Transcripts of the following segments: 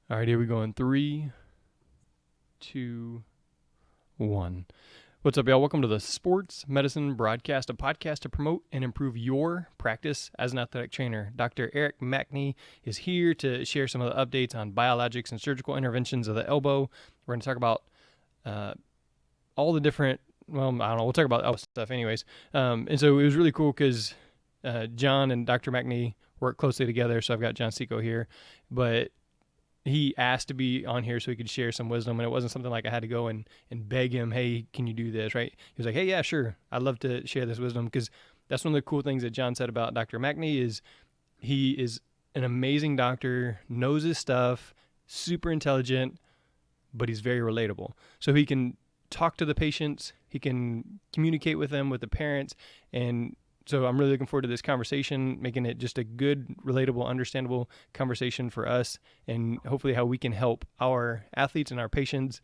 All right, here we go in 3, 2, 1. What's up, y'all? Welcome to the Sports Medicine Broadcast, a podcast to promote and improve your practice as an athletic trainer. Dr. Eric Mackney is here to share some of the updates on biologics and surgical interventions of the elbow. We're going to talk about all the different, well, I don't know, we'll talk about elbow stuff anyways. And so it was really cool because John and Dr. Mackney work closely together. So I've got John Seco here, but he asked to be on here so he could share some wisdom, and it wasn't something like I had to go and beg him, hey, can you do this, right? He was like, hey, yeah, sure, I'd love to share this wisdom, because that's one of the cool things that John said about Dr. Mackney is he is an amazing doctor, knows his stuff, super intelligent, but he's very relatable. So he can talk to the patients, he can communicate with them, with the parents, and so I'm really looking forward to this conversation, making it just a good, relatable, understandable conversation for us, and hopefully how we can help our athletes and our patients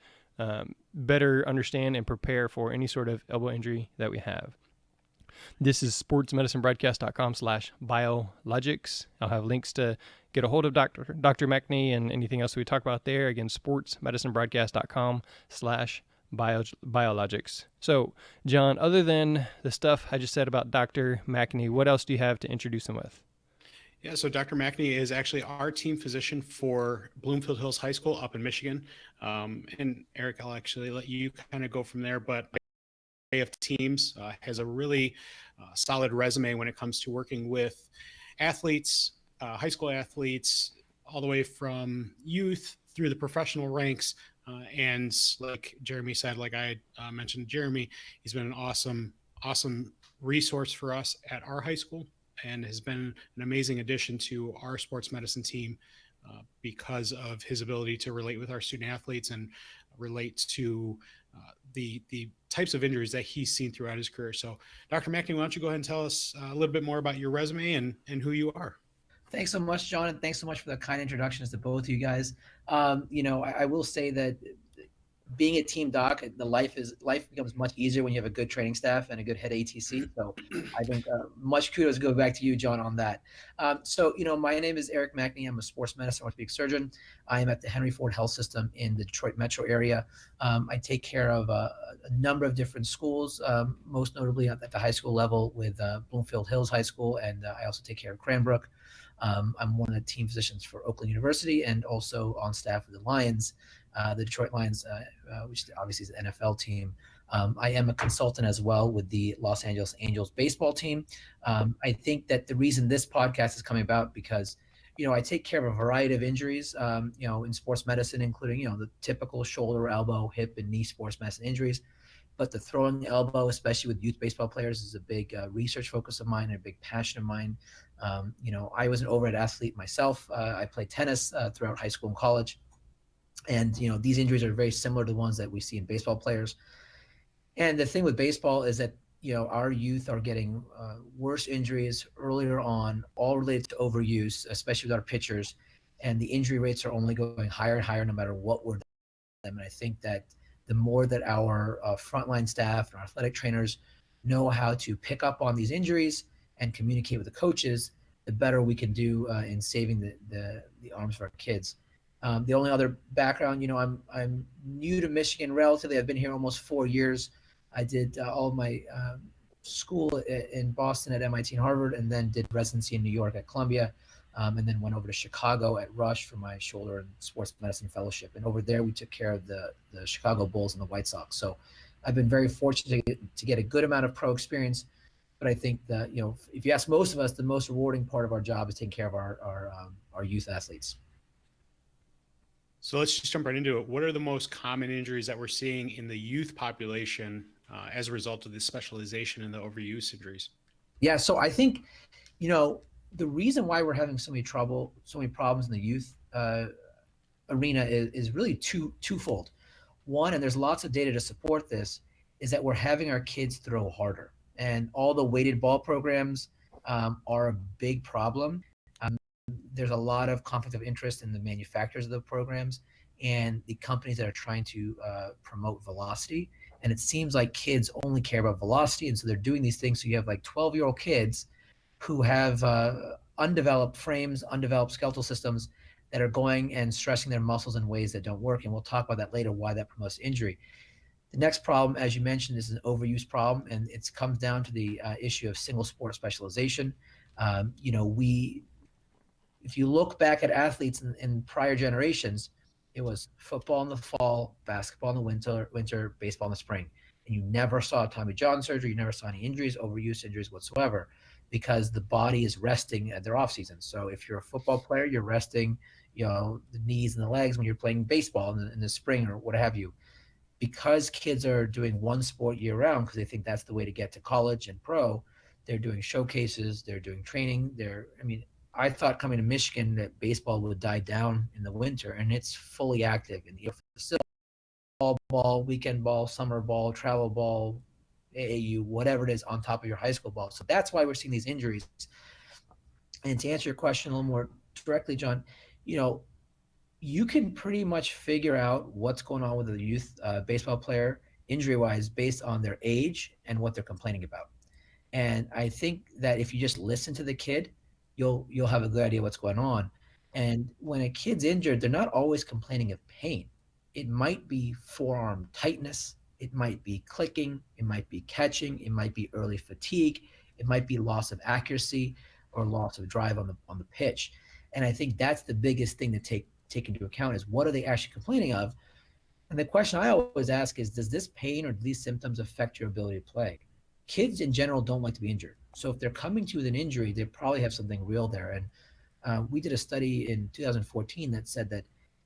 better understand and prepare for any sort of elbow injury that we have. This is sportsmedicinebroadcast.com/biologics. I'll have links to get a hold of Dr. Mackney and anything else we talk about there. Again, sportsmedicinebroadcast.com/biologics. So, John, other than the stuff I just said about Dr. Mackney, what else do you have to introduce him with? Yeah, so Dr. Mackney is actually our team physician for Bloomfield Hills High School up in Michigan. And Eric, I'll actually let you kind of go from there, but of teams has a really solid resume when it comes to working with athletes, high school athletes, all the way from youth through the professional ranks. And like Jeremy said, like I mentioned, Jeremy, he's been an awesome resource for us at our high school and has been an amazing addition to our sports medicine team because of his ability to relate with our student athletes and relate to the types of injuries that he's seen throughout his career. So, Dr. Mackney, why don't you go ahead and tell us a little bit more about your resume and who you are? Thanks so much, John, and thanks so much for the kind introductions to both of you guys. I will say that being a team doc, life becomes much easier when you have a good training staff and a good head ATC. So I think much kudos go back to you, John, on that. My name is Eric Mackney. I'm a sports medicine orthopedic surgeon. I am at the Henry Ford Health System in the Detroit metro area. I take care of a number of different schools, most notably at the high school level with Bloomfield Hills High School, and I also take care of Cranbrook. I'm one of the team physicians for Oakland University and also on staff with the Lions, the Detroit Lions, which obviously is the NFL team. I am a consultant as well with the Los Angeles Angels baseball team. I think that the reason this podcast is coming about because, I take care of a variety of injuries, in sports medicine, including, the typical shoulder, elbow, hip, and knee sports medicine injuries. But the throwing elbow, especially with youth baseball players, is a big research focus of mine and a big passion of mine. I was an overhead athlete myself. I played tennis throughout high school and college. And, these injuries are very similar to the ones that we see in baseball players. And the thing with baseball is that, our youth are getting worse injuries earlier on, all related to overuse, especially with our pitchers. And the injury rates are only going higher and higher no matter what we're doing. And I think that the more that our frontline staff and our athletic trainers know how to pick up on these injuries and communicate with the coaches, the better we can do in saving the arms of our kids. The only other background, I'm new to Michigan relatively. I've been here almost 4 years. I did all of my school in Boston at MIT and Harvard, and then did residency in New York at Columbia, and then went over to Chicago at Rush for my shoulder and sports medicine fellowship. And over there, we took care of the Chicago Bulls and the White Sox. So I've been very fortunate to get a good amount of pro experience. But I think that, if you ask most of us, the most rewarding part of our job is taking care of our youth athletes. So let's just jump right into it. What are the most common injuries that we're seeing in the youth population as a result of this specialization in the overuse injuries? Yeah, so I think, the reason why we're having so many problems in the youth arena is really twofold. One, and there's lots of data to support this, is that we're having our kids throw harder. And all the weighted ball programs are a big problem. There's a lot of conflict of interest in the manufacturers of the programs and the companies that are trying to promote velocity. And it seems like kids only care about velocity. And so they're doing these things. So you have like 12-year-old kids who have undeveloped frames, undeveloped skeletal systems that are going and stressing their muscles in ways that don't work. And we'll talk about that later, why that promotes injury. The next problem, as you mentioned, is an overuse problem, and it comes down to the issue of single sport specialization. If you look back at athletes in prior generations, it was football in the fall, basketball in the winter, baseball in the spring. And you never saw Tommy John surgery. You never saw any injuries, overuse injuries whatsoever, because the body is resting at their off season. So if you're a football player, you're resting, the knees and the legs when you're playing baseball in the spring or what have you. Because kids are doing one sport year round because they think that's the way to get to college and pro, they're doing showcases, they're doing training. I thought coming to Michigan that baseball would die down in the winter, and it's fully active in the facility. Ball, weekend ball, summer ball, travel ball, AAU, whatever it is on top of your high school ball. So that's why we're seeing these injuries. And to answer your question a little more directly, John, you can pretty much figure out what's going on with a youth baseball player injury-wise based on their age and what they're complaining about. And I think that if you just listen to the kid, you'll have a good idea what's going on. And when a kid's injured, they're not always complaining of pain. It might be forearm tightness, it might be clicking, it might be catching, it might be early fatigue, it might be loss of accuracy or loss of drive on the pitch. And I think that's the biggest thing to take into account is what are they actually complaining of? And the question I always ask is, does this pain or these symptoms affect your ability to play? Kids in general don't like to be injured. So if they're coming to you with an injury, they probably have something real there. And we did a study in 2014 that said that,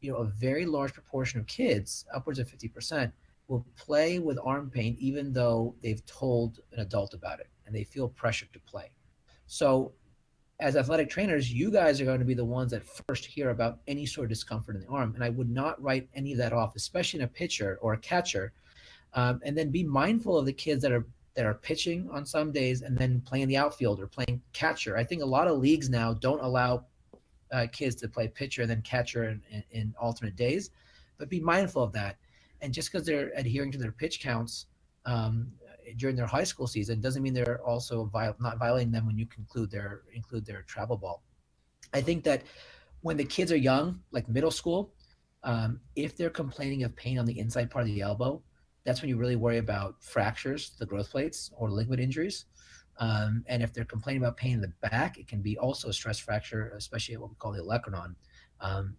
a very large proportion of kids, upwards of 50%, will play with arm pain even though they've told an adult about it and they feel pressured to play. So as athletic trainers, you guys are going to be the ones that first hear about any sort of discomfort in the arm. And I would not write any of that off, especially in a pitcher or a catcher. And then be mindful of the kids that are pitching on some days and then playing the outfield or playing catcher. I think a lot of leagues now don't allow kids to play pitcher and then catcher in alternate days, but be mindful of that. And just because they're adhering to their pitch counts during their high school season doesn't mean they're also not violating them when you include their travel ball. I think that when the kids are young, like middle school, if they're complaining of pain on the inside part of the elbow, that's when you really worry about fractures, the growth plates, or ligament injuries. And if they're complaining about pain in the back, it can be also a stress fracture, especially at what we call the olecranon.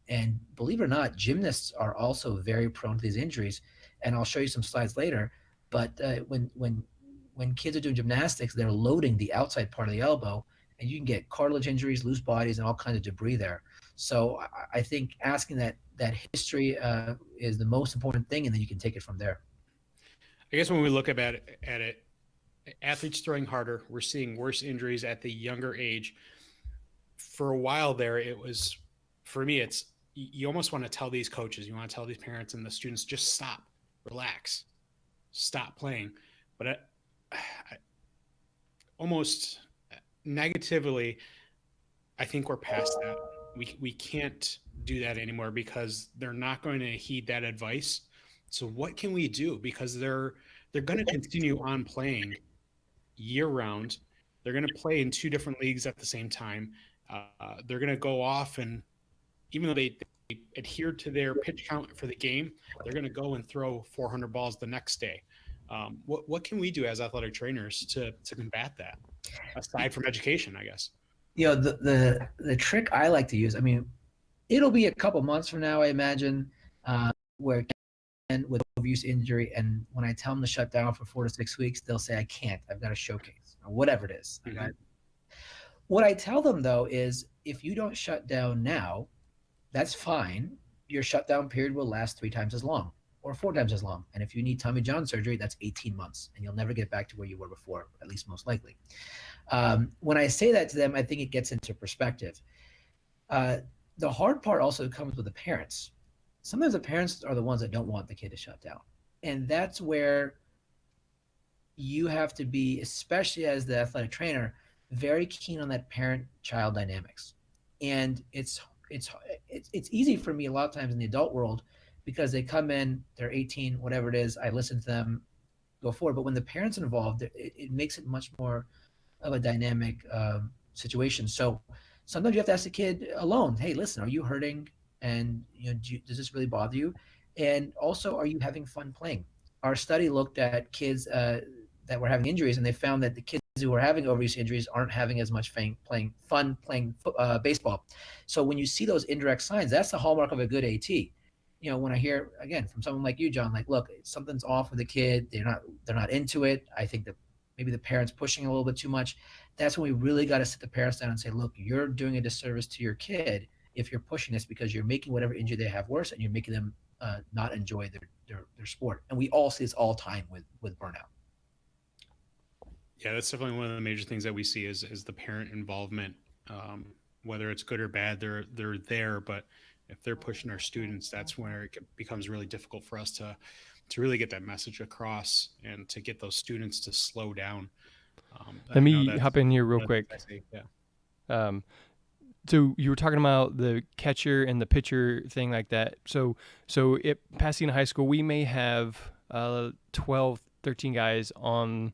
And believe it or not, gymnasts are also very prone to these injuries. And I'll show you some slides later. But when kids are doing gymnastics, they're loading the outside part of the elbow, and you can get cartilage injuries, loose bodies, and all kinds of debris there. So I think asking that history is the most important thing, and then you can take it from there. I guess when we look at it, athletes throwing harder, we're seeing worse injuries at the younger age. For a while there, it was, for me, it's, you almost want to tell these coaches, you want to tell these parents and the students, just stop, relax, stop playing. But I almost negatively, I think we're past that. We can't do that anymore because they're not going to heed that advice. So what can we do? Because they're going to continue on playing year round. They're going to play in 2 different leagues at the same time. They're going to go off, and even though they adhere to their pitch count for the game, they're going to go and throw 400 balls the next day. What can we do as athletic trainers to combat that, aside from education, I guess? The trick I like to use, it'll be a couple months from now, I imagine, where with overuse injury, and when I tell them to shut down for 4 to 6 weeks, they'll say, I can't, I've got a showcase, or whatever it is. Mm-hmm. What I tell them, though, is if you don't shut down now, that's fine. Your shutdown period will last 3 times as long or 4 times as long. And if you need Tommy John surgery, that's 18 months, and you'll never get back to where you were before, at least most likely. When I say that to them, I think it gets into perspective. The hard part also comes with the parents. Sometimes the parents are the ones that don't want the kid to shut down. And that's where you have to be, especially as the athletic trainer, very keen on that parent-child dynamics. And it's easy for me a lot of times in the adult world because they come in, they're 18, whatever it is, I listen to them, go forward. But when the parents are involved, it makes it much more of a dynamic situation. So sometimes you have to ask the kid alone, hey, listen, are you hurting? And does this really bother you? And also, are you having fun playing? Our study looked at kids that were having injuries, and they found that the kids who were having overuse injuries aren't having as much fun playing baseball. So when you see those indirect signs, that's the hallmark of a good AT. When I hear again from someone like you, John, like, look, something's off with the kid. They're not into it. I think that maybe the parents pushing a little bit too much. That's when we really got to sit the parents down and say, look, you're doing a disservice to your kid if you're pushing this, because you're making whatever injury they have worse, and you're making them not enjoy their sport. And we all see this all the time with burnout. Yeah, that's definitely one of the major things that we see is the parent involvement. Whether it's good or bad, they're there, but if they're pushing our students, that's where it becomes really difficult for us to really get that message across and to get those students to slow down. Let me hop in here real quick. Yeah. So you were talking about the catcher and the pitcher thing like that. So at Pasadena High School, we may have 12, 13 guys on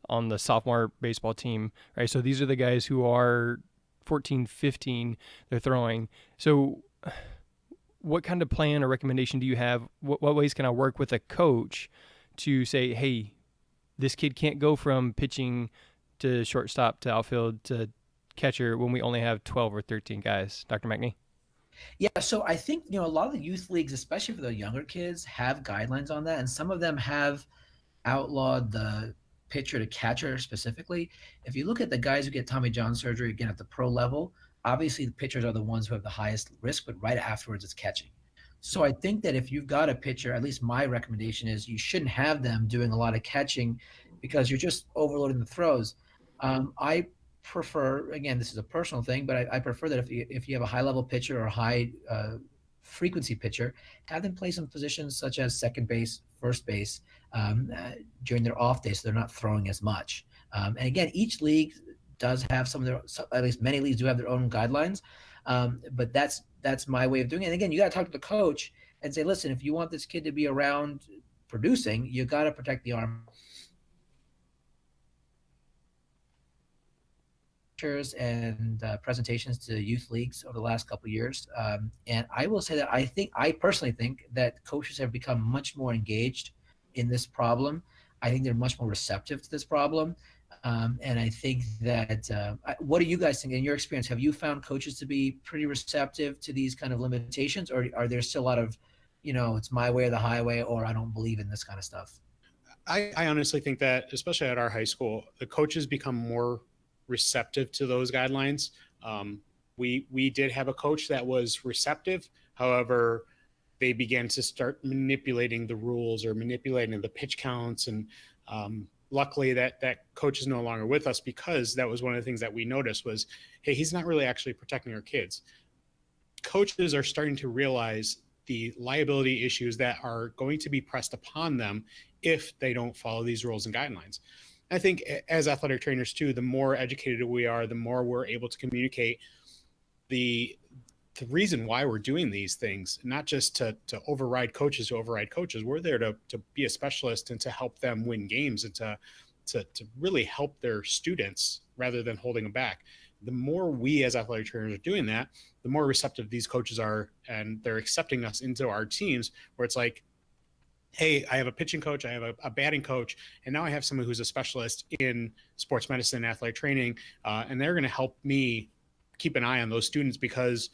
the sophomore baseball team, right? So these are the guys who are 14, 15, they're throwing. So what kind of plan or recommendation do you have? What ways can I work with a coach to say, hey, this kid can't go from pitching to shortstop to outfield to catcher when we only have 12 or 13 guys? Dr. McNee? Yeah, so I think a lot of the youth leagues, especially for the younger kids, have guidelines on that, and some of them have outlawed the pitcher to catcher specifically. If you look at the guys who get Tommy John surgery again at the pro level, obviously the pitchers are the ones who have the highest risk, but right afterwards it's catching. So I think that if you've got a pitcher, at least my recommendation is you shouldn't have them doing a lot of catching because you're just overloading the throws. I prefer, again, this is a personal thing, but I prefer that if you have a high level pitcher or a high frequency pitcher, have them play some positions such as second base, first base during their off day, so they're not throwing as much. And again, each league does have at least many leagues do have their own guidelines. But that's my way of doing it. And again, you got to talk to the coach and say, listen, if you want this kid to be around producing, you got to protect the arm. And presentations to youth leagues over the last couple of years. And I will say that I personally think that coaches have become much more engaged in this problem. I think they're much more receptive to this problem. And I think that, what do you guys think in your experience? Have you found coaches to be pretty receptive to these kind of limitations, or are there still a lot of, it's my way or the highway, or I don't believe in this kind of stuff? I honestly think that, especially at our high school, the coaches become more receptive to those guidelines. We did have a coach that was receptive. However, they began to start manipulating the rules or manipulating the pitch counts. And luckily that coach is no longer with us, because that was one of the things that we noticed was, hey, he's not really actually protecting our kids. Coaches are starting to realize the liability issues that are going to be pressed upon them if they don't follow these rules and guidelines. I think as athletic trainers too, the more educated we are, the more we're able to communicate the reason why we're doing these things, not just to override coaches. We're there to be a specialist and to help them win games and to really help their students rather than holding them back. The more we as athletic trainers are doing that, the more receptive these coaches are, and they're accepting us into our teams, where it's like, hey, I have a pitching coach, I have a batting coach, and now I have someone who's a specialist in sports medicine, athletic training, and they're going to help me keep an eye on those students, because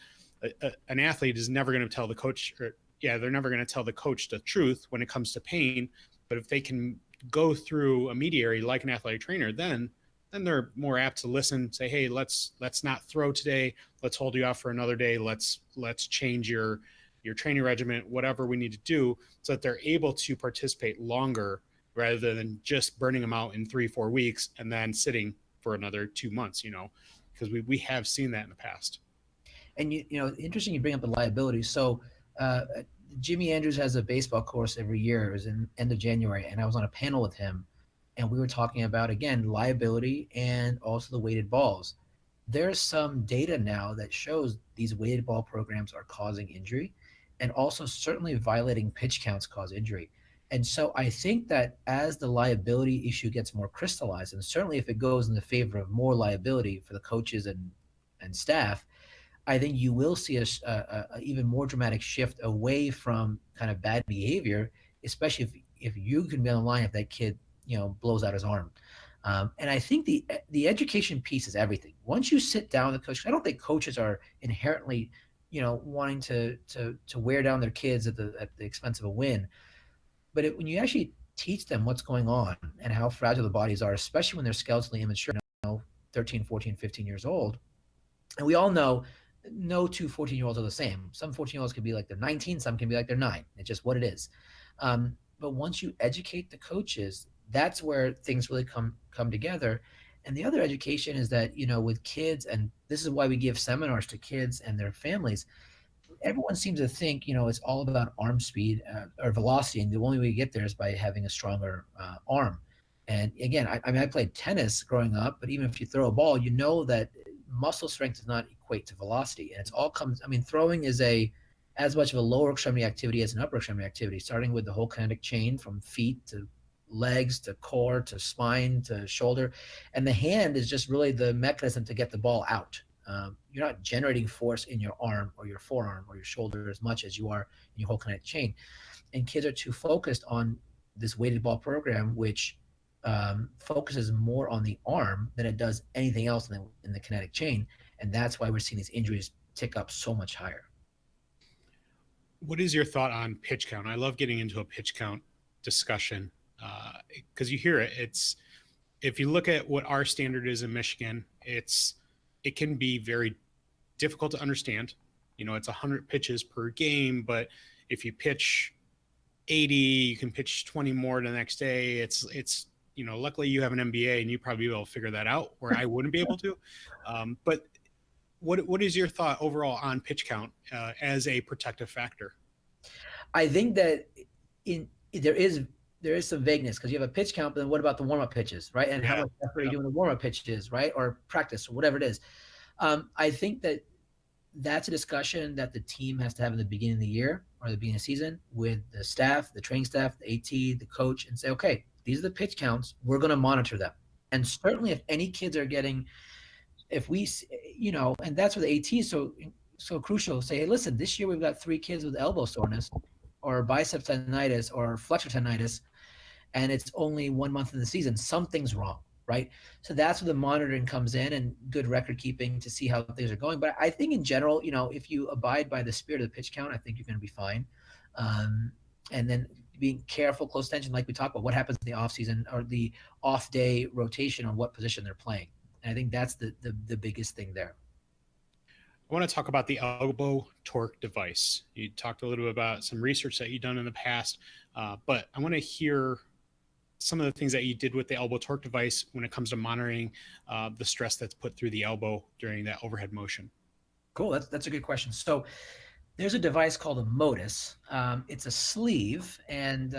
an athlete is never going to tell the coach, they're never going to tell the coach the truth when it comes to pain. But if they can go through a mediary like an athletic trainer, then they're more apt to listen, say, hey, let's not throw today, let's hold you off for another day, let's change your training regimen, whatever we need to do, so that they're able to participate longer rather than just burning them out in 3-4 weeks and then sitting for another 2 months, because we have seen that in the past. And interesting you bring up the liability. So Jimmy Andrews has a baseball course every year. It was in end of January, and I was on a panel with him, and we were talking about, again, liability and also the weighted balls. There's some data now that shows these weighted ball programs are causing injury, and also certainly violating pitch counts cause injury. And so I think that as the liability issue gets more crystallized, and certainly if it goes in the favor of more liability for the coaches and and staff, I think you will see a even more dramatic shift away from kind of bad behavior, especially if you can be on the line if that kid blows out his arm. And I think the education piece is everything. Once you sit down with the coach, I don't think coaches are inherently wanting to wear down their kids at the expense of a win. But when you actually teach them what's going on and how fragile the bodies are, especially when they're skeletally immature, 13, 14, 15 years old, and we all know no two 14-year-olds are the same. Some 14-year-olds can be like they're 19, some can be like they're 9. It's just what it is. But once you educate the coaches, that's where things really come together. And the other education is that, with kids, and this is why we give seminars to kids and their families, everyone seems to think, it's all about arm speed or velocity. And the only way you get there is by having a stronger arm. And again, I mean, I played tennis growing up, but even if you throw a ball, you know that muscle strength does not equate to velocity. And it's all comes, I mean, throwing is as much of a lower extremity activity as an upper extremity activity, starting with the whole kinetic chain from feet to legs to core to spine to shoulder. And the hand is just really the mechanism to get the ball out. You're not generating force in your arm or your forearm or your shoulder as much as you are in your whole kinetic chain. And kids are too focused on this weighted ball program, which focuses more on the arm than it does anything else in the kinetic chain. And that's why we're seeing these injuries tick up so much higher. What is your thought on pitch count? I love getting into a pitch count discussion because you hear it. If you look at what our standard is in Michigan, it can be very difficult to understand. It's 100 pitches per game, but if you pitch 80, you can pitch 20 more the next day. It's luckily you have an MBA and you probably will figure that out where I wouldn't be able to. But what is your thought overall on pitch count as a protective factor? I think that there is some vagueness because you have a pitch count, but then what about the warm-up pitches, right? And how much effort are you doing the warm-up pitches, right? Or practice or whatever it is. I think that's a discussion that the team has to have in the beginning of the year or the beginning of the season with the staff, the training staff, the AT, the coach, and say, okay, these are the pitch counts. We're going to monitor them. And certainly if any kids are getting, if we, and that's where the AT is so crucial. Say, hey, listen, this year we've got 3 kids with elbow soreness or bicep tendinitis or flexor tendinitis, and it's only 1 month in the season. Something's wrong, right? So that's where the monitoring comes in and good record keeping to see how things are going. But I think in general, if you abide by the spirit of the pitch count, I think you're going to be fine. And then being careful, close attention, like we talked about, what happens in the off season or the off day rotation on what position they're playing. And I think that's the biggest thing there. I want to talk about the elbow torque device. You talked a little bit about some research that you've done in the past, but I want to hear some of the things that you did with the elbow torque device when it comes to monitoring the stress that's put through the elbow during that overhead motion. Cool. That's a good question. So there's a device called a modus. It's a sleeve, and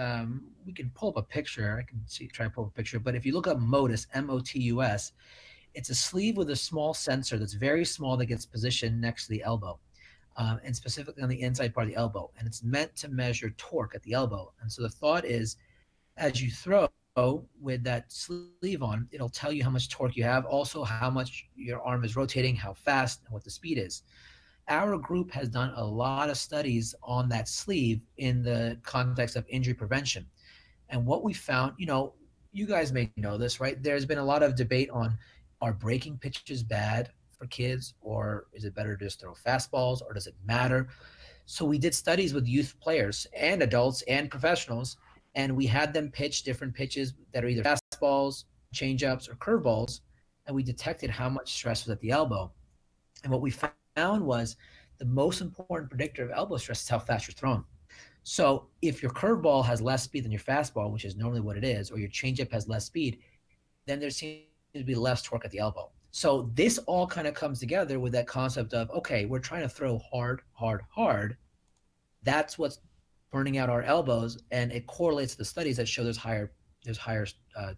we can pull up a picture. I can try to pull up a picture. But if you look up modus, MOTUS, it's a sleeve with a small sensor that's very small that gets positioned next to the elbow, and specifically on the inside part of the elbow. And it's meant to measure torque at the elbow. And so the thought is, as you throw with that sleeve on, it'll tell you how much torque you have, also how much your arm is rotating, how fast, and what the speed is. Our group has done a lot of studies on that sleeve in the context of injury prevention. And what we found, you guys may know this, right? There's been a lot of debate on, are breaking pitches bad for kids, or is it better to just throw fastballs, or does it matter? So we did studies with youth players and adults and professionals, and we had them pitch different pitches that are either fastballs, changeups, or curveballs, and we detected how much stress was at the elbow. And what we found was the most important predictor of elbow stress is how fast you're throwing. So if your curveball has less speed than your fastball, which is normally what it is, or your changeup has less speed, then there seems to be less torque at the elbow. So this all kind of comes together with that concept of, okay, we're trying to throw hard, hard, hard. That's what's burning out our elbows, and it correlates to the studies that show there's higher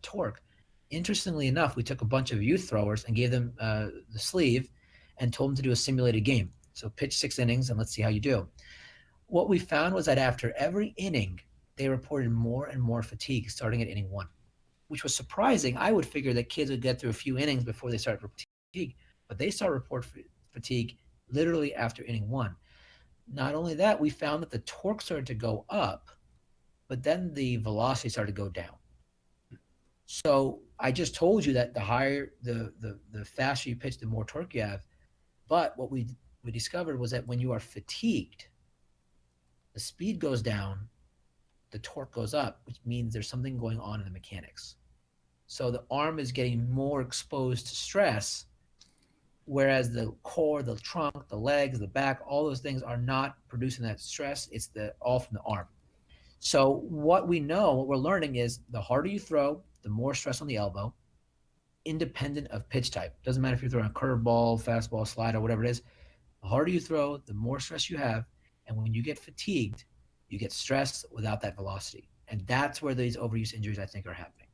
torque. Interestingly enough, we took a bunch of youth throwers and gave them the sleeve and told them to do a simulated game. So pitch 6 innings and let's see how you do. What we found was that after every inning, they reported more and more fatigue starting at inning 1, which was surprising. I would figure that kids would get through a few innings before they start fatigue, but they start report fatigue literally after inning one. Not only that, we found that the torque started to go up, but then the velocity started to go down. So I just told you that the higher the faster you pitch, the more torque you have. But what we discovered was that when you are fatigued, the speed goes down, the torque goes up, which means there's something going on in the mechanics. So the arm is getting more exposed to stress, whereas the core, the trunk, the legs, the back, all those things are not producing that stress. It's all from the arm. So what we're learning is the harder you throw, the more stress on the elbow, independent of pitch type. Doesn't matter if you're throwing a curveball, fastball, slider, whatever it is. The harder you throw, the more stress you have. And when you get fatigued, you get stress without that velocity. And that's where these overuse injuries, I think, are happening.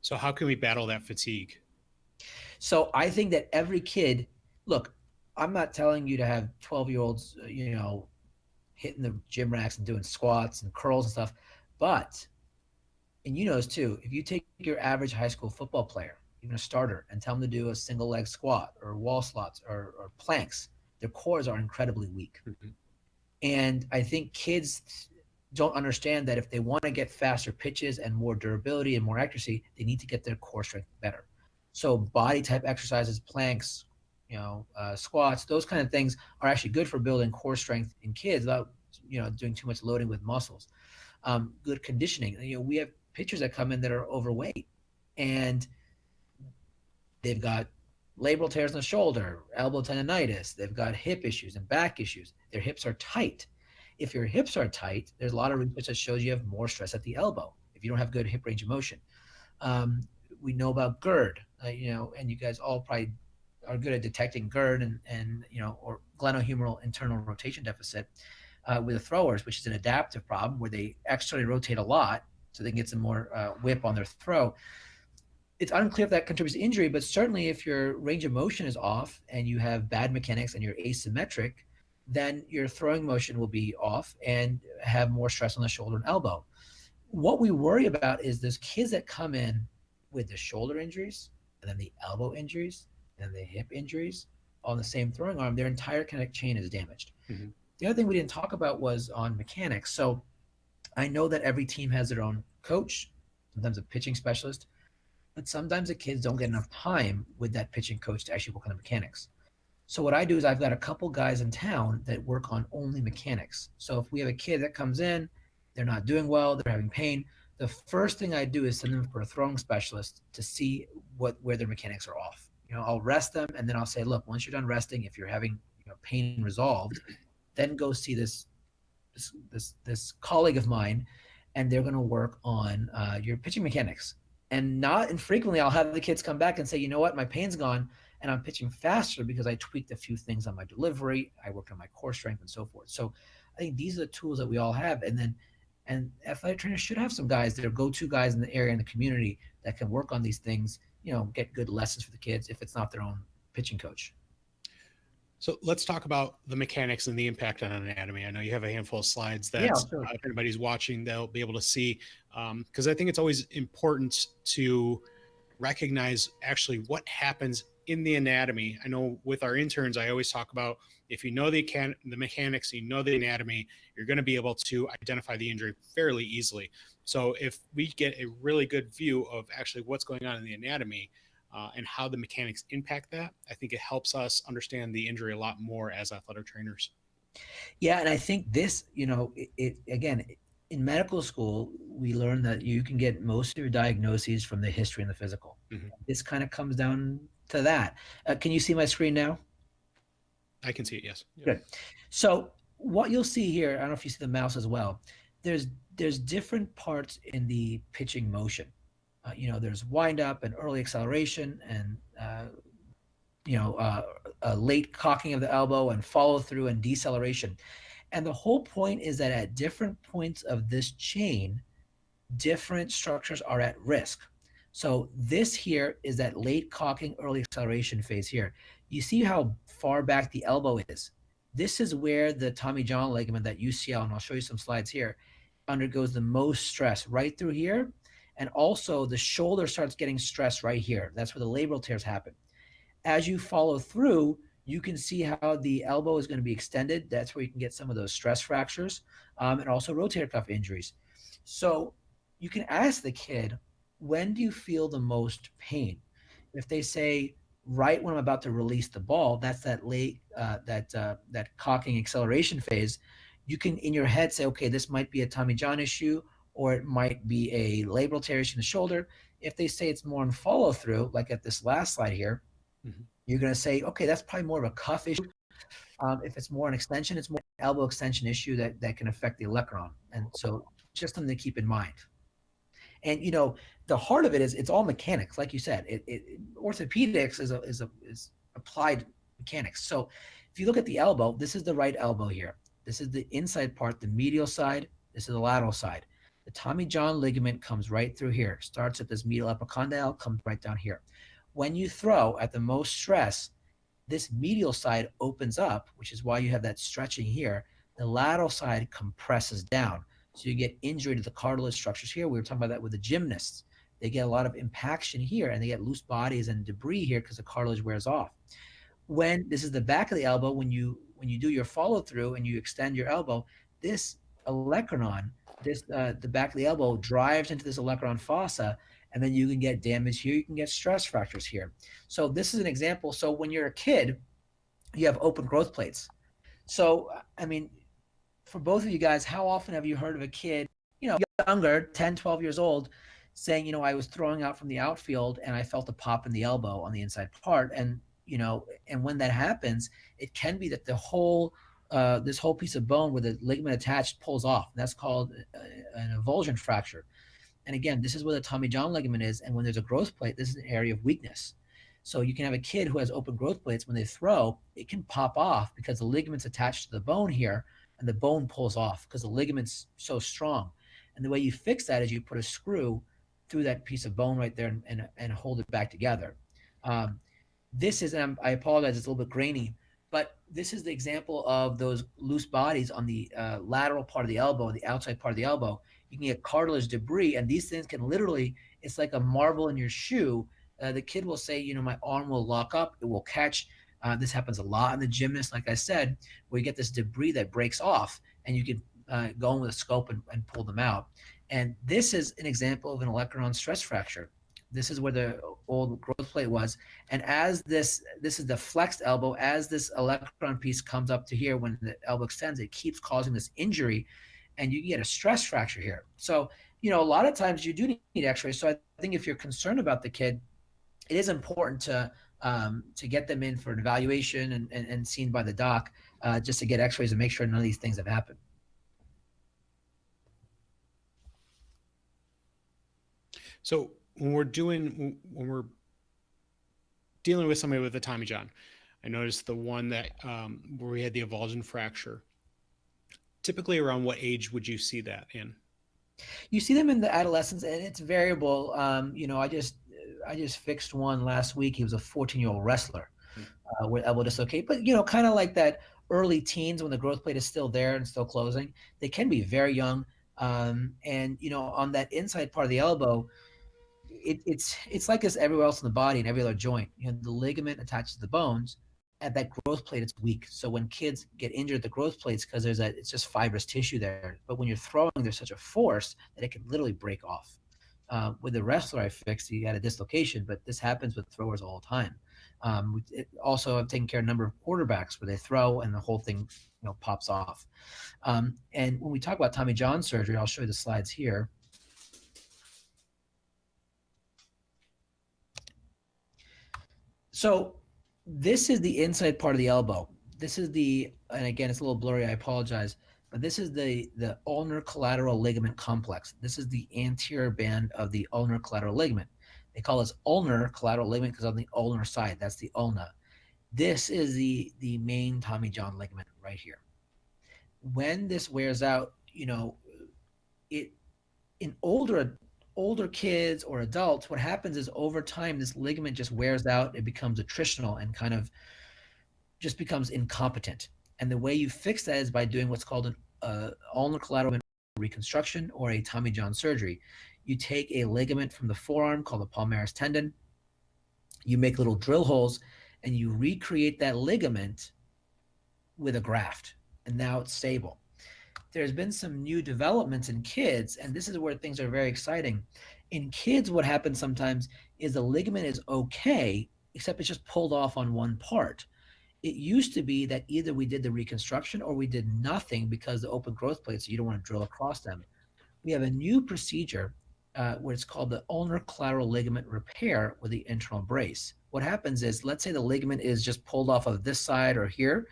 So how can we battle that fatigue? So I think that every kid, look, I'm not telling you to have 12-year-olds, hitting the gym racks and doing squats and curls and stuff. But, and you know this too, if you take your average high school football player, even a starter, and tell them to do a single leg squat or wall squats or planks, their cores are incredibly weak. Mm-hmm. And I think kids don't understand that if they want to get faster pitches and more durability and more accuracy, they need to get their core strength better. So body type exercises, planks, squats, those kind of things are actually good for building core strength in kids without, doing too much loading with muscles. Good conditioning. We have pitchers that come in that are overweight and they've got labral tears in the shoulder, elbow tendonitis. They've got hip issues and back issues. Their hips are tight. If your hips are tight, there's a lot of research that shows you have more stress at the elbow if you don't have good hip range of motion. We know about GERD, and you guys all probably are good at detecting GERD and or glenohumeral internal rotation deficit with the throwers, which is an adaptive problem where they externally rotate a lot so they can get some more whip on their throw. It's unclear if that contributes to injury, but certainly if your range of motion is off and you have bad mechanics and you're asymmetric, then your throwing motion will be off and have more stress on the shoulder and elbow. What we worry about is those kids that come in with the shoulder injuries and then the elbow injuries and the hip injuries on the same throwing arm, their entire kinetic chain is damaged. Mm-hmm. The other thing we didn't talk about was on mechanics. So I know that every team has their own coach, sometimes a pitching specialist, but sometimes the kids don't get enough time with that pitching coach to actually work on the mechanics. So what I do is I've got a couple guys in town that work on only mechanics. So if we have a kid that comes in, they're not doing well, they're having pain, the first thing I do is send them for a throwing specialist to see where their mechanics are off. I'll rest them and then I'll say, look, once you're done resting, if you're having pain resolved, then go see this colleague of mine, and they're going to work on your pitching mechanics. And not infrequently, I'll have the kids come back and say, you know what, my pain's gone and I'm pitching faster because I tweaked a few things on my delivery. I worked on my core strength and so forth. So I think these are the tools that we all have. And athletic trainers should have some guys that are go-to guys in the area, in the community, that can work on these things, get good lessons for the kids if it's not their own pitching coach. So let's talk about the mechanics and the impact on anatomy. I know you have a handful of slides that if anybody's watching, they'll be able to see, because I think it's always important to recognize actually what happens in the anatomy. I know with our interns, I always talk about if you know the mechanics, you know the anatomy, you're going to be able to identify the injury fairly easily. So if we get a really good view of actually what's going on in the anatomy, and how the mechanics impact that, I think it helps us understand the injury a lot more as athletic trainers. Yeah, and I think this, again, in medical school, we learn that you can get most of your diagnoses from the history and the physical. Mm-hmm. This kind of comes down to that. Can you see my screen now? I can see it, yes. Good. So what you'll see here, I don't know if you see the mouse as well, there's different parts in the pitching motion. There's wind up and early acceleration and, a late cocking of the elbow and follow through and deceleration. And the whole point is that at different points of this chain, different structures are at risk. So this here is that late cocking, early acceleration phase here. You see how far back the elbow is. This is where the Tommy John ligament, that UCL, and I'll show you some slides here, undergoes the most stress right through here. And also the shoulder starts getting stressed right here. That's where the labral tears happen. As you follow through, you can see how the elbow is going to be extended. That's where you can get some of those stress fractures, and also rotator cuff injuries. So you can ask the kid, when do you feel the most pain? If they say, right when I'm about to release the ball, that's that that cocking acceleration phase. You can in your head say, okay, this might be a Tommy John issue, or it might be a labral tearation in the shoulder. If they say it's more in follow through, like at this last slide here, Mhm. you're going to say, okay, that's probably more of a cuff issue. If it's more an extension, it's more an elbow extension issue that can affect the olecranon. And so just something to keep in mind. And the heart of it is it's all mechanics, like you said. Orthopedics is applied mechanics. So if you look at the elbow, this is the right elbow here. This is the inside part, the medial side. This is the lateral side. The Tommy John ligament comes right through here. Starts at this medial epicondyle, comes right down here. When you throw at the most stress, this medial side opens up, which is why you have that stretching here. The lateral side compresses down. So you get injury to the cartilage structures here. We were talking about that with the gymnasts. They get a lot of impaction here, and they get loose bodies and debris here because the cartilage wears off. When this is the back of the elbow, when you do your follow through and you extend your elbow, this olecranon, the back of the elbow drives into this olecranon fossa, and then you can get damage here. You can get stress fractures here. So this is an example. So when you're a kid, you have open growth plates. So I mean, for both of you guys, how often have you heard of a kid, younger, 10, 12 years old, saying, I was throwing out from the outfield and I felt a pop in the elbow on the inside part. And when that happens, it can be that the whole, this whole piece of bone where the ligament attached pulls off. That's called an avulsion fracture. And again, this is where the Tommy John ligament is. And when there's a growth plate, this is an area of weakness. So you can have a kid who has open growth plates. When they throw, it can pop off because the ligament's attached to the bone here, and the bone pulls off because the ligament's so strong. And the way you fix that is you put a screw through that piece of bone right there and hold it back together. This is, and I apologize, it's a little bit grainy, but this is the example of those loose bodies on the lateral part of the elbow, the outside part of the elbow. You can get cartilage debris, and these things can literally, it's like a marble in your shoe. The kid will say, my arm will lock up, it will catch. This happens a lot in the gymnast, like I said, where you get this debris that breaks off, and you can go in with a scope and pull them out. And this is an example of an olecranon stress fracture. This is where the old growth plate was. And as this is the flexed elbow, as this olecranon piece comes up to here, when the elbow extends, it keeps causing this injury, and you can get a stress fracture here. So, a lot of times you do need x-rays. So I think if you're concerned about the kid, it is important to get them in for an evaluation and seen by the doc, just to get x-rays and make sure none of these things have happened. So when we're dealing with somebody with a Tommy John, I noticed the one that where we had the avulsion fracture. Typically, around what age would you see that in? You see them in the adolescence, and it's variable. I just fixed one last week. He was a 14-year-old wrestler with elbow dislocate, but kind of like that early teens when the growth plate is still there and still closing. They can be very young, and on that inside part of the elbow, it's like this everywhere else in the body and every other joint. The ligament attaches to the bones. At that growth plate, it's weak. So when kids get injured at the growth plates, because it's just fibrous tissue there. But when you're throwing, there's such a force that it can literally break off. With the wrestler I fixed, he had a dislocation, but this happens with throwers all the time. Also, I've taken care of a number of quarterbacks where they throw and the whole thing, pops off. And when we talk about Tommy John surgery, I'll show you the slides here. So this is the inside part of the elbow. This is and again, it's a little blurry, I apologize, but this is the ulnar collateral ligament complex. This is the anterior band of the ulnar collateral ligament. They call this ulnar collateral ligament because on the ulnar side, that's the ulna. This is the main Tommy John ligament right here. When this wears out, it in older kids or adults, what happens is over time, this ligament just wears out. It becomes attritional and kind of just becomes incompetent. And the way you fix that is by doing what's called an ulnar collateral reconstruction or a Tommy John surgery. You take a ligament from the forearm called the palmaris tendon. You make little drill holes, and you recreate that ligament with a graft, and now it's stable. There's been some new developments in kids, and this is where things are very exciting. In kids, what happens sometimes is the ligament is okay, except it's just pulled off on one part. It used to be that either we did the reconstruction or we did nothing because the open growth plates, you don't want to drill across them. We have a new procedure where it's called the ulnar collateral ligament repair with the internal brace. What happens is, let's say the ligament is just pulled off of this side or here,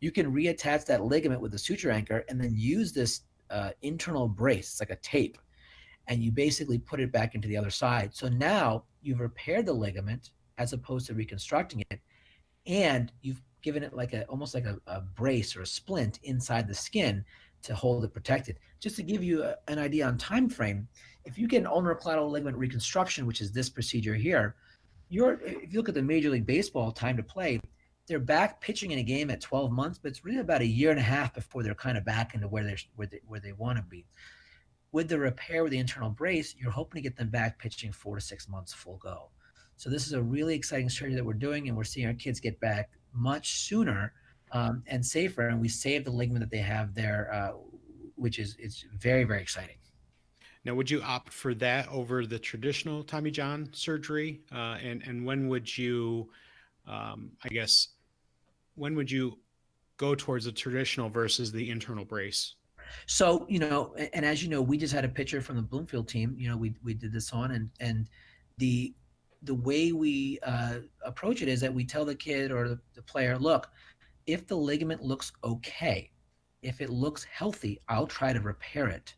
you can reattach that ligament with a suture anchor and then use this internal brace. It's like a tape, and you basically put it back into the other side. So now you've repaired the ligament as opposed to reconstructing it, and you've given it like almost like a brace or a splint inside the skin to hold it protected. Just to give you an idea on time frame, if you get an ulnar collateral ligament reconstruction, which is this procedure here, if you look at the Major League Baseball time to play, they're back pitching in a game at 12 months, but it's really about a year and a half before they're kind of back into where they want to be. With the repair with the internal brace, you're hoping to get them back pitching 4 to 6 months full go. So this is a really exciting surgery that we're doing, and we're seeing our kids get back much sooner and safer, and we save the ligament that they have there, which is it's very, very exciting. Now, would you opt for that over the traditional Tommy John surgery? And when would you, I guess, when would you go towards the traditional versus the internal brace? So, and as you know, we just had a picture from the Bloomfield team. We did this on, and the way we approach it is that we tell the kid or the player, look, if the ligament looks okay, if it looks healthy, I'll try to repair it.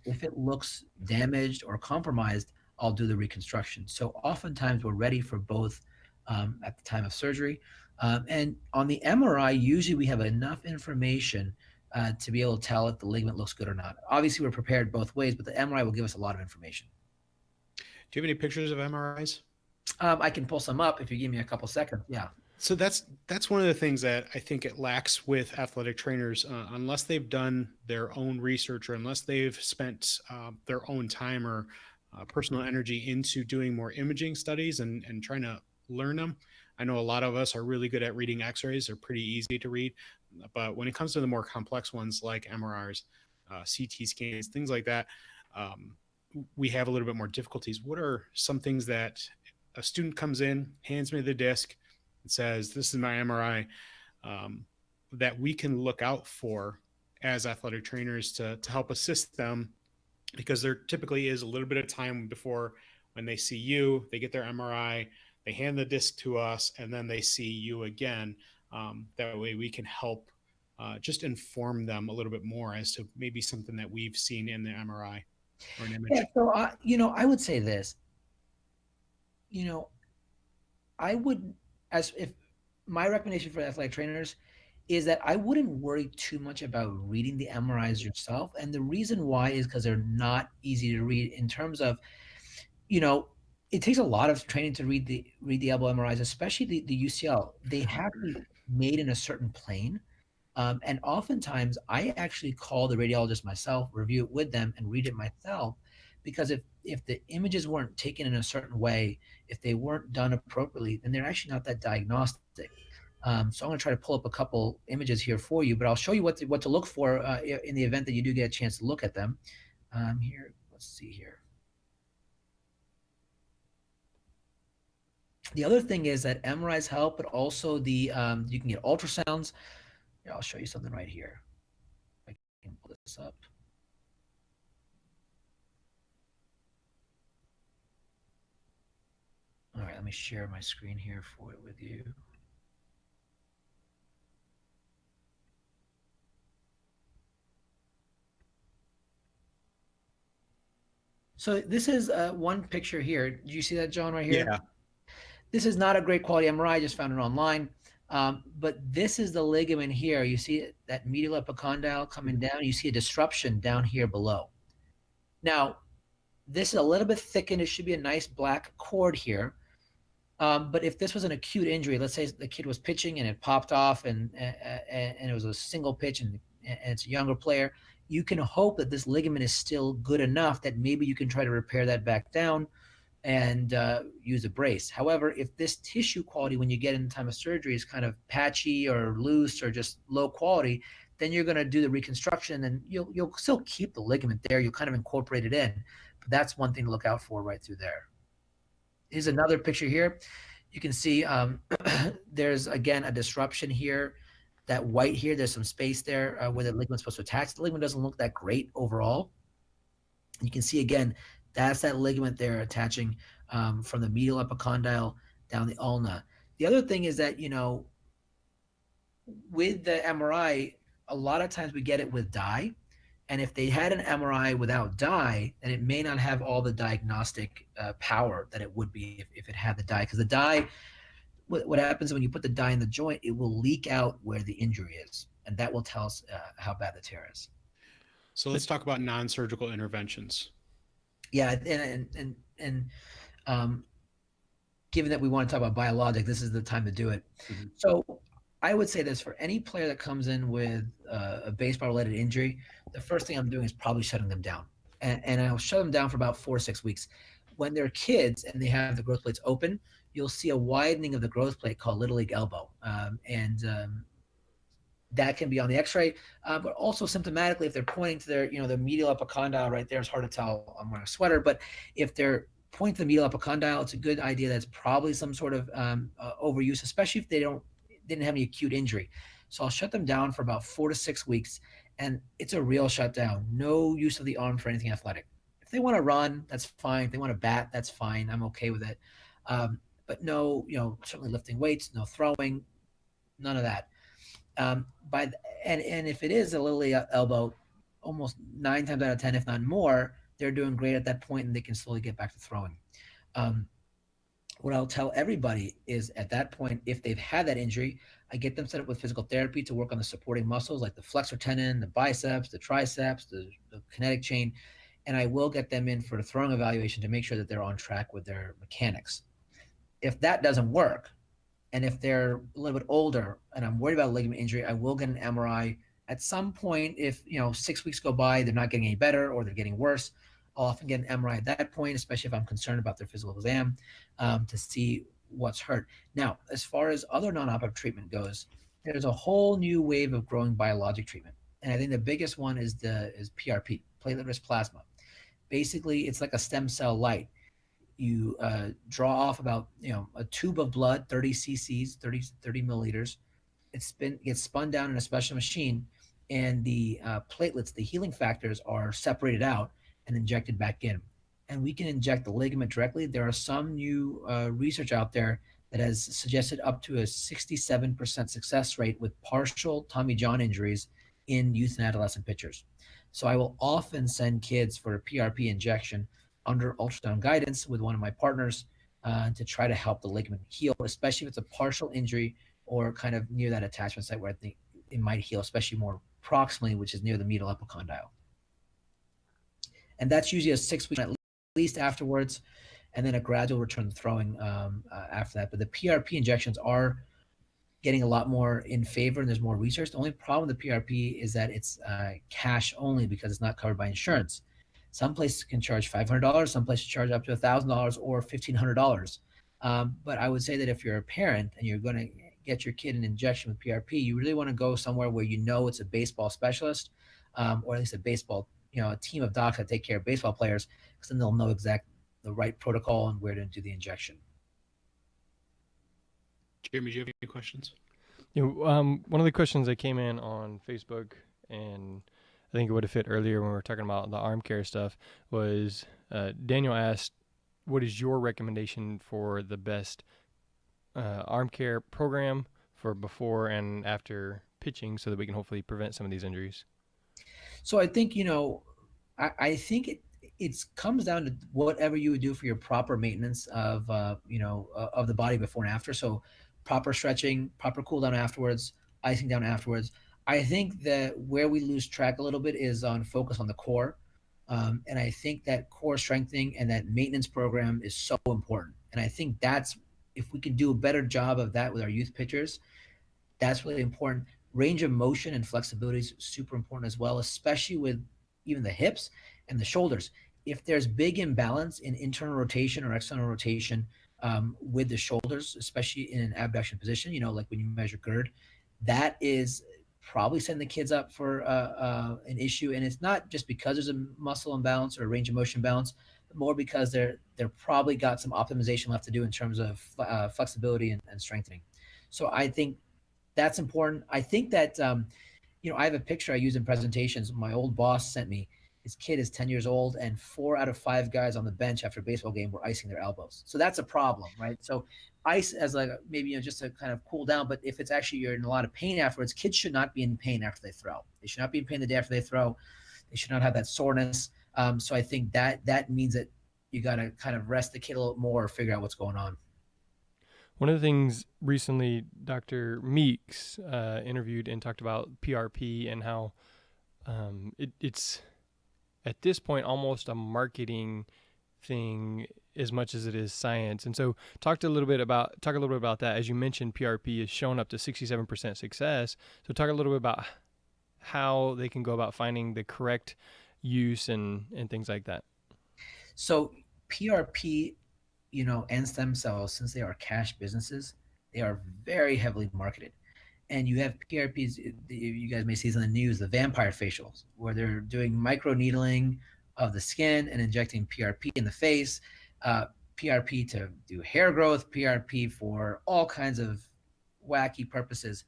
If it looks damaged or compromised, I'll do the reconstruction. So oftentimes we're ready for both at the time of surgery. And on the MRI, usually we have enough information to be able to tell if the ligament looks good or not. Obviously, we're prepared both ways, but the MRI will give us a lot of information. Do you have any pictures of MRIs? I can pull some up if you give me a couple seconds. Yeah. So that's one of the things that I think it lacks with athletic trainers, unless they've done their own research or unless they've spent their own time or personal energy into doing more imaging studies and trying to learn them. I know a lot of us are really good at reading x-rays. They're pretty easy to read. But when it comes to the more complex ones like MRIs, CT scans, things like that, we have a little bit more difficulties. What are some things that a student comes in, hands me the disc, and says, this is my MRI, that we can look out for as athletic trainers to help assist them? Because there typically is a little bit of time before when they see you, they get their MRI, they hand the disc to us, and then they see you again. That way we can help just inform them a little bit more as to maybe something that we've seen in the MRI or an image. Yeah, so I would say this. I would, if my recommendation for athletic trainers is that I wouldn't worry too much about reading the MRIs yourself. And the reason why is because they're not easy to read in terms of, it takes a lot of training to read the elbow MRIs, especially the UCL. They have to be made in a certain plane. And oftentimes I actually call the radiologist myself, review it with them, and read it myself, because if the images weren't taken in a certain way, if they weren't done appropriately, then they're actually not that diagnostic. So I'm going to try to pull up a couple images here for you, but I'll show you what to look for in the event that you do get a chance to look at them. Here, let's see here. The other thing is that MRIs help, but also you can get ultrasounds. Here, I'll show you something right here. I can pull this up. All right, let me share my screen here for it with you. So this is one picture here. Do you see that, John, right here? Yeah. This is not a great quality MRI. I just found it online. But this is the ligament here. You see that medial epicondyle coming down. You see a disruption down here below. Now, this is a little bit thickened. It should be a nice black cord here. But if this was an acute injury, let's say the kid was pitching and it popped off and it was a single pitch and it's a younger player, you can hope that this ligament is still good enough that maybe you can try to repair that back down and use a brace. However, if this tissue quality when you get in the time of surgery is kind of patchy or loose or just low quality, then you're going to do the reconstruction and you'll still keep the ligament there. You'll kind of incorporate it in, but that's one thing to look out for right through there. Here's another picture here. You can see there's again a disruption here. That white here, there's some space there where the ligament's supposed to attach. The ligament doesn't look that great overall. You can see again, that's that ligament there attaching from the medial epicondyle down the ulna. The other thing is that, with the MRI, a lot of times we get it with dye. And if they had an MRI without dye, then it may not have all the diagnostic power that it would be if it had the dye. Because the dye, what happens when you put the dye in the joint, it will leak out where the injury is. And that will tell us how bad the tear is. So let's talk about non-surgical interventions. Yeah, and given that we want to talk about biologic, this is the time to do it. Mm-hmm. So I would say this for any player that comes in with a baseball-related injury, the first thing I'm doing is probably shutting them down. And I'll shut them down for about 4 to 6 weeks. When they're kids and they have the growth plates open, you'll see a widening of the growth plate called Little League elbow. That can be on the x-ray, but also symptomatically, if they're pointing to their, the medial epicondyle right there, it's hard to tell I'm wearing a sweater, but if they're pointing to the medial epicondyle, it's a good idea that's probably some sort of overuse, especially if they didn't have any acute injury. So I'll shut them down for about 4 to 6 weeks, and it's a real shutdown. No use of the arm for anything athletic. If they want to run, that's fine. If they want to bat, that's fine. I'm okay with it. But no, certainly lifting weights, no throwing, none of that. And if it is a little elbow, almost 9 times out of 10, if not more, they're doing great at that point, and they can slowly get back to throwing. What I'll tell everybody is at that point, if they've had that injury, I get them set up with physical therapy to work on the supporting muscles like the flexor tendon, the biceps, the triceps, the kinetic chain, and I will get them in for the throwing evaluation to make sure that they're on track with their mechanics. If that doesn't work, and if they're a little bit older and I'm worried about a ligament injury, I will get an MRI at some point. If 6 weeks go by, they're not getting any better or they're getting worse, I'll often get an MRI at that point, especially if I'm concerned about their physical exam, to see what's hurt. Now, as far as other non-operative treatment goes, there's a whole new wave of growing biologic treatment. And I think the biggest one is PRP, platelet-rich plasma. Basically, it's like a stem cell light. You draw off about a tube of blood, 30 cc's, 30 milliliters. It gets spun down in a special machine, and the platelets, the healing factors, are separated out and injected back in. And we can inject the ligament directly. There are some new research out there that has suggested up to a 67% success rate with partial Tommy John injuries in youth and adolescent pitchers. So I will often send kids for a PRP injection under ultrasound guidance with one of my partners to try to help the ligament heal, especially if it's a partial injury or kind of near that attachment site where I think it might heal, especially more proximally, which is near the medial epicondyle. And that's usually a 6 week at least afterwards, and then a gradual return to throwing after that. But the PRP injections are getting a lot more in favor, and there's more research. The only problem with the PRP is that it's cash only because it's not covered by insurance. Some places can charge $500, some places charge up to $1,000 or $1,500. But I would say that if you're a parent and you're going to get your kid an injection with PRP, you really want to go somewhere where it's a baseball specialist, or at least a baseball, a team of docs that take care of baseball players, because then they'll know the right protocol and where to do the injection. Jeremy, do you have any questions? One of the questions that came in on Facebook, and I think it would have fit earlier when we were talking about the arm care stuff, was Daniel asked, what is your recommendation for the best arm care program for before and after pitching so that we can hopefully prevent some of these injuries? So I think, I think it comes down to whatever you would do for your proper maintenance of, of the body before and after. So proper stretching, proper cool down afterwards, icing down afterwards. I think that where we lose track a little bit is on focus on the core. And I think that core strengthening and that maintenance program is so important. And I think if we can do a better job of that with our youth pitchers, that's really important. Range of motion and flexibility is super important as well, especially with even the hips and the shoulders. if there's big imbalance in internal rotation or external rotation with the shoulders, especially in an abduction position, like when you measure GERD, that is probably setting the kids up for an issue. And it's not just because there's a muscle imbalance or a range of motion imbalance, but more because they're probably got some optimization left to do in terms of flexibility and strengthening. So I think that's important. I think that I have a picture I use in presentations. My old boss sent me. His kid is 10 years old, and 4 out of 5 guys on the bench after a baseball game were icing their elbows. So that's a problem, right? So ice as like maybe just to kind of cool down. But if it's actually you're in a lot of pain afterwards, kids should not be in pain after they throw. They should not be in pain the day after they throw. They should not have that soreness. So I think that means that you got to kind of rest the kid a little more or figure out what's going on. One of the things recently, Dr. Meeks interviewed and talked about PRP and how it's at this point almost a marketing thing as much as it is science. And so talk a little bit about that. As you mentioned, PRP is shown up to 67% success. So talk a little bit about how they can go about finding the correct use and things like that. So PRP, and stem cells, since they are cash businesses, they are very heavily marketed. And you have PRPs, you guys may see this on the news, the vampire facials, where they're doing microneedling of the skin and injecting PRP in the face, PRP to do hair growth, PRP for all kinds of wacky purposes.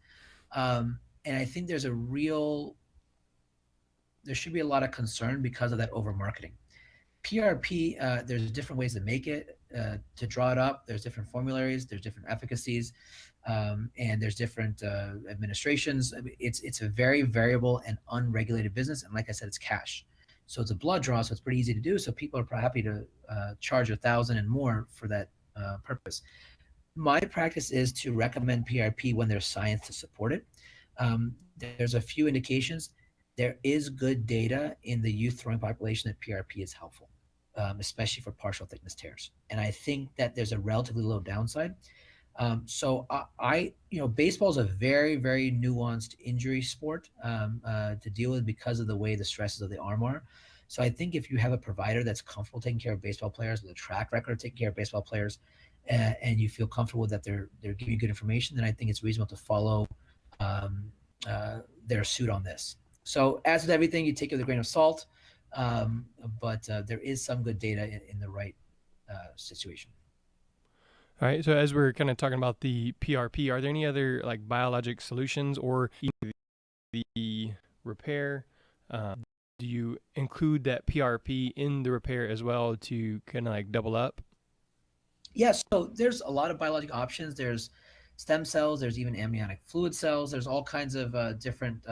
And I think there should be a lot of concern because of that over marketing. PRP, there's different ways to make it, to draw it up. There's different formularies, there's different efficacies, and there's different administrations. I mean, it's a very variable and unregulated business. And like I said, it's cash. So it's a blood draw, so it's pretty easy to do. So people are happy to charge $1,000 and more for that purpose. My practice is to recommend PRP when there's science to support it. There's a few indications. There is good data in the youth throwing population that PRP is helpful, especially for partial thickness tears. And I think that there's a relatively low downside. So baseball is a very, very nuanced injury sport to deal with because of the way the stresses of the arm are. So I think if you have a provider that's comfortable taking care of baseball players with a track record of taking care of baseball players, and you feel comfortable that they're giving you good information, then I think it's reasonable to follow their suit on this. So as with everything, you take it with a grain of salt, but there is some good data in the right situation. All right. So as we're kind of talking about the PRP, are there any other like biologic solutions or the repair? Do you include that PRP in the repair as well to kind of like double up? Yeah. So there's a lot of biologic options. There's stem cells. There's even amniotic fluid cells. There's all kinds of different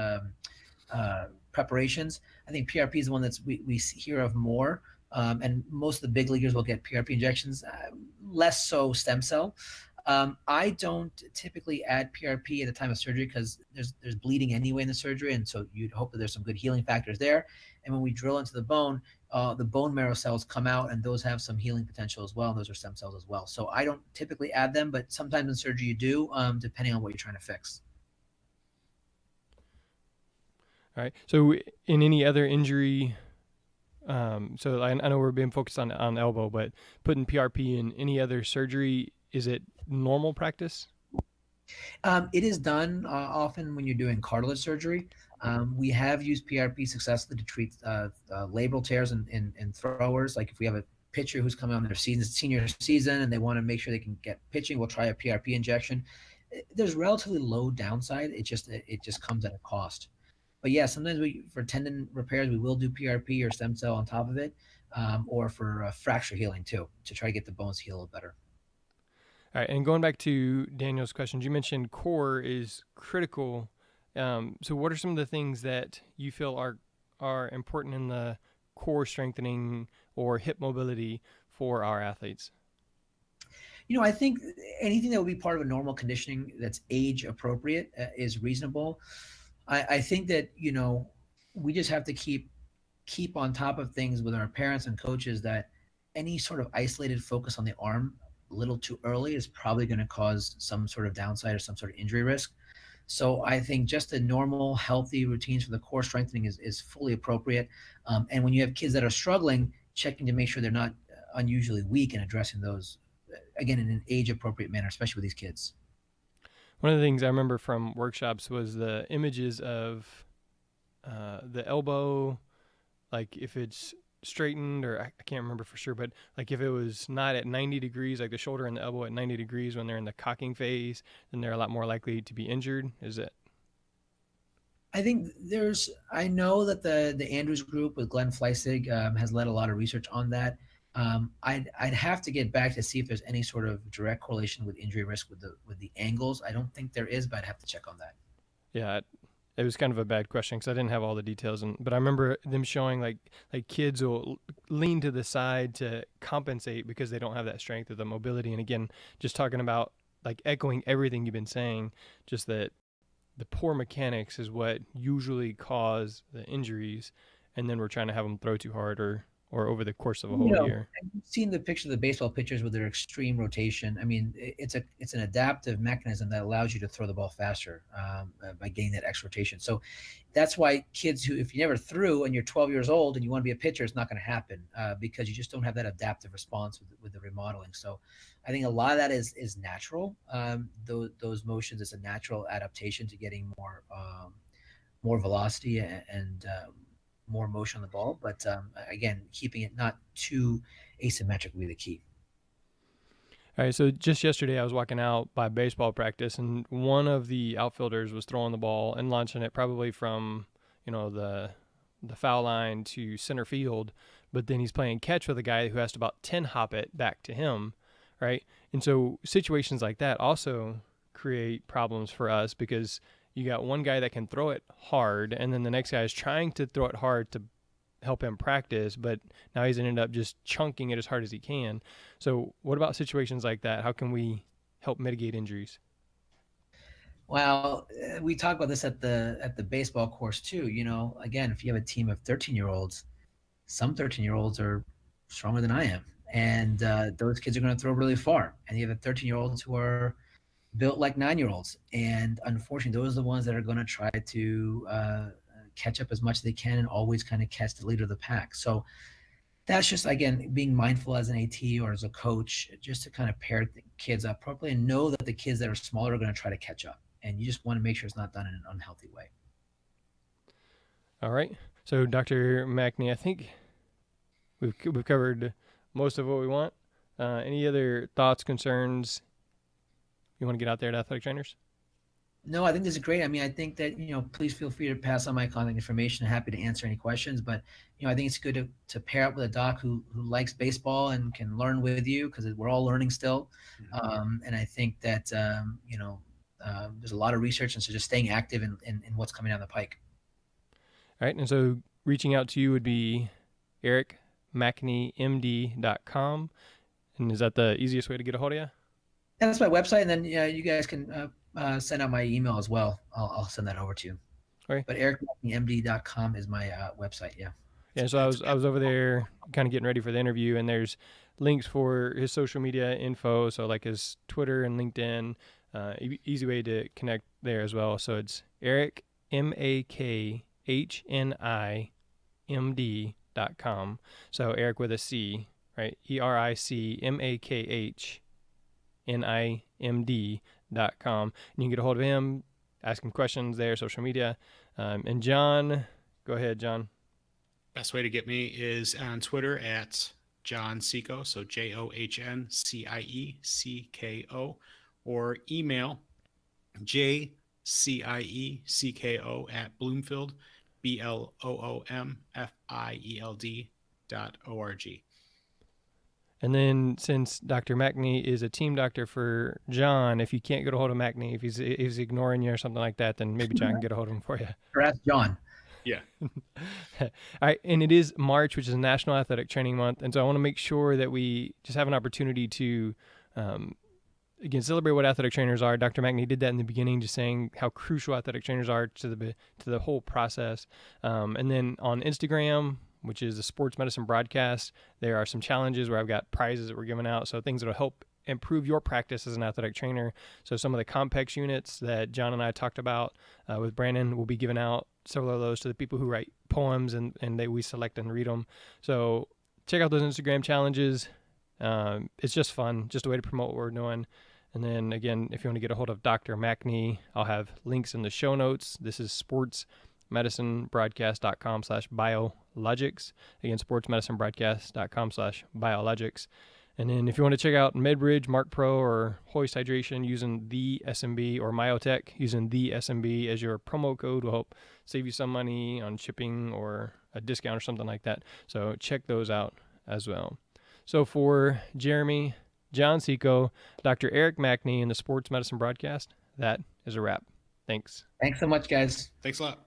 preparations. I think PRP is the one that's we hear of more. And most of the big leaguers will get PRP injections, less so stem cell. I don't typically add PRP at the time of surgery because there's bleeding anyway in the surgery, and so you'd hope that there's some good healing factors there. And when we drill into the bone marrow cells come out, and those have some healing potential as well. And those are stem cells as well. So I don't typically add them, but sometimes in surgery you do, depending on what you're trying to fix. All right. So in any other injury, so I know we're being focused on elbow, but putting PRP in any other surgery, is it normal practice? It is done often when you're doing cartilage surgery. We have used PRP successfully to treat labral tears in throwers. Like if we have a pitcher who's coming on their senior season and they want to make sure they can get pitching, we'll try a PRP injection. There's relatively low downside. It just comes at a cost. But yeah, sometimes for tendon repairs, we will do PRP or stem cell on top of it, or for fracture healing too, to try to get the bones to heal a little better. All right, and going back to Daniel's questions, you mentioned core is critical. So what are some of the things that you feel are important in the core strengthening or hip mobility for our athletes? I think anything that would be part of a normal conditioning that's age appropriate is reasonable. I think that, we just have to keep on top of things with our parents and coaches that any sort of isolated focus on the arm a little too early is probably going to cause some sort of downside or some sort of injury risk. So I think just the normal, healthy routines for the core strengthening is fully appropriate. And when you have kids that are struggling, checking to make sure they're not unusually weak and addressing those, again, in an age-appropriate manner, especially with these kids. One of the things I remember from workshops was the images of the elbow, like if it's straightened, or I can't remember for sure, but like if it was not at 90 degrees, like the shoulder and the elbow at 90 degrees when they're in the cocking phase, then they're a lot more likely to be injured. Is it? I think I know that the Andrews group with Glenn Fleissig has led a lot of research on that. I'd have to get back to see if there's any sort of direct correlation with injury risk with the angles. I don't think there is, but I'd have to check on that. Yeah, it was kind of a bad question because I didn't have all the details, but I remember them showing like kids will lean to the side to compensate because they don't have that strength or the mobility. And again, just talking about like echoing everything you've been saying, just that the poor mechanics is what usually cause the injuries, and then we're trying to have them throw too hard or over the course of a whole year. I've seen the picture of the baseball pitchers with their extreme rotation. I mean, it's an adaptive mechanism that allows you to throw the ball faster by getting that X rotation. So that's why kids who, if you never threw and you're 12 years old and you want to be a pitcher, it's not going to happen because you just don't have that adaptive response with the remodeling. So I think a lot of that is natural. Those motions is a natural adaptation to getting more velocity and more motion on the ball. But again, keeping it not too asymmetric will be the key. All right, so just yesterday I was walking out by baseball practice, and one of the outfielders was throwing the ball and launching it probably from the foul line to center field, but then he's playing catch with a guy who has to about 10 hop it back to him, right? And so situations like that also create problems for us because you got one guy that can throw it hard, and then the next guy is trying to throw it hard to help him practice, but now he's ended up just chunking it as hard as he can. So what about situations like that? How can we help mitigate injuries? Well, we talk about this at the baseball course too. Again, if you have a team of 13-year-olds, some 13-year-olds are stronger than I am, and those kids are going to throw really far. And you have 13-year-olds who are built like 9-year-olds, and unfortunately, those are the ones that are going to try to catch up as much as they can and always kind of catch the leader of the pack. So that's just, again, being mindful as an AT or as a coach, just to kind of pair the kids up properly and know that the kids that are smaller are going to try to catch up. And you just want to make sure it's not done in an unhealthy way. All right. So Dr. Mackney, I think we've covered most of what we want. Any other thoughts, concerns you want to get out there to athletic trainers? No, I think this is great. I mean, I think that, please feel free to pass on my contact information. I'm happy to answer any questions, but, I think it's good to pair up with a doc who likes baseball and can learn with you because we're all learning still. And I think that, there's a lot of research, and so just staying active in what's coming down the pike. All right. And so reaching out to you would be ericmackneymd.com. And is that the easiest way to get a hold of you? That's my website, and then you guys can send out my email as well. I'll send that over to you. Okay. But ericmackneymd.com is my website. Yeah. Yeah. So I was over there kind of getting ready for the interview, and there's links for his social media info. So like his Twitter and LinkedIn, easy way to connect there as well. So it's Eric, MAKHNIMD.com. So Eric with a C, right? ERICMAKHNIMD.com. And you can get a hold of him, ask him questions there, social media. And John, go ahead, John. Best way to get me is on Twitter at John Seco, so JohnCiecko, or email jciecko at Bloomfield, BLOOMFIELD.org. And then since Dr. Mackney is a team doctor for John, if you can't get a hold of Mackney, if he's ignoring you or something like that, then maybe John can get a hold of him for you. Or ask John. Yeah. All right. And it is March, which is National Athletic Training Month. And so I want to make sure that we just have an opportunity to, again, celebrate what athletic trainers are. Dr. Mackney did that in the beginning, just saying how crucial athletic trainers are to the whole process. And then on Instagram, which is the Sports Medicine Broadcast, there are some challenges where I've got prizes that we're giving out. So things that will help improve your practice as an athletic trainer. So some of the Compex units that John and I talked about with Brandon will be giving out several of those to the people who write poems and we select and read them. So check out those Instagram challenges. It's just fun, just a way to promote what we're doing. And then again, if you want to get a hold of Dr. Mackney, I'll have links in the show notes. This is sportsmedicinebroadcast.com/biologics. Again, sportsmedicinebroadcast.com/biologics. And then if you want to check out MedBridge, Mark Pro, or Hoist Hydration using the SMB, or Myotech using the SMB as your promo code, will help save you some money on shipping or a discount or something like that. So check those out as well. So for Jeremy, John Seco, Dr. Eric Mackney, and the Sports Medicine Broadcast, that is a wrap. Thanks. Thanks so much, guys. Thanks a lot.